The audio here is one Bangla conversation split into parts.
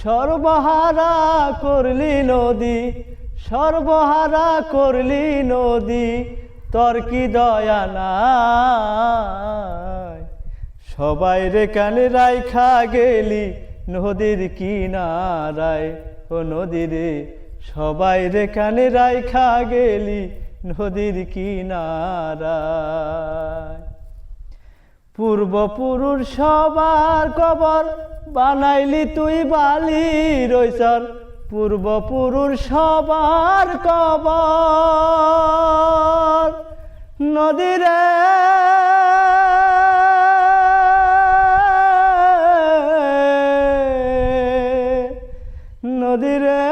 সর্বহারা করলি নদী, সর্বহারা করলি নদী, তোর কি দয়া নাই। সবাই রে কানে রাইখা গেলি নদীর কিনারায়, ও নদী রে সবাই রে কানে রাইখা গেলি নদীর কিনারায়। পূর্বপুরুষ সবার কবর বানাইলি তুই বালি রইসর, পূর্বপুরুষ সবার কবর নদীরে নদীরে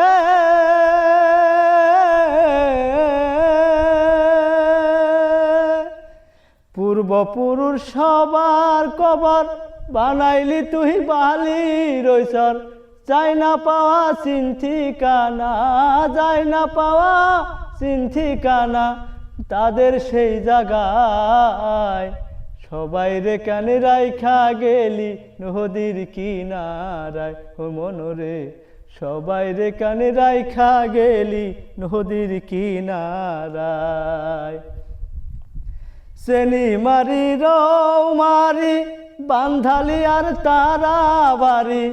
পূর্বপুরুষ সবার কবর বানাইলি তুই বালি রইসর, যাই না পাওয়া চিন ঠিকানা, যাই না পাওয়া চিন ঠিকানা তাদের সেই জায়গায়। সবাই রে কানে রাইখা গেলি নদীর কিনারায়, ও মনরে সবাই রে কানে রাইখা গেলি নদীর কিনারায়। চেনি মারি রৌমারি বান্ধালি আর তারা বাড়ি,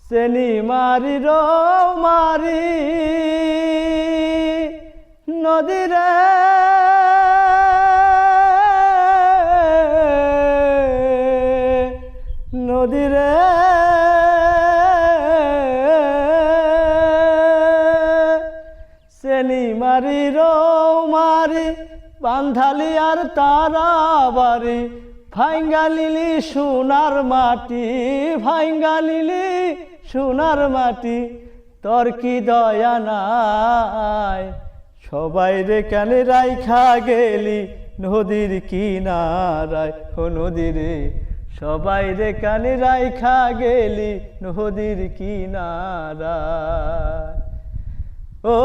চেনি মারি রৌমারি নদীরে নদীরে চেনি মারি রৌমারি বান্ধালি আর তারা বাড়ি, ভাঙ্গালিলি সোনার মাটি, ভাঙ্গালিলি সোনার মাটি, তোর কি দয়া নাই। সবাই রে কানে রাইখা গেলি নদীর কিনারায়, ও নদী রে সবাই রে কানে রাইখা গেলি নদীর কিনারায়। ও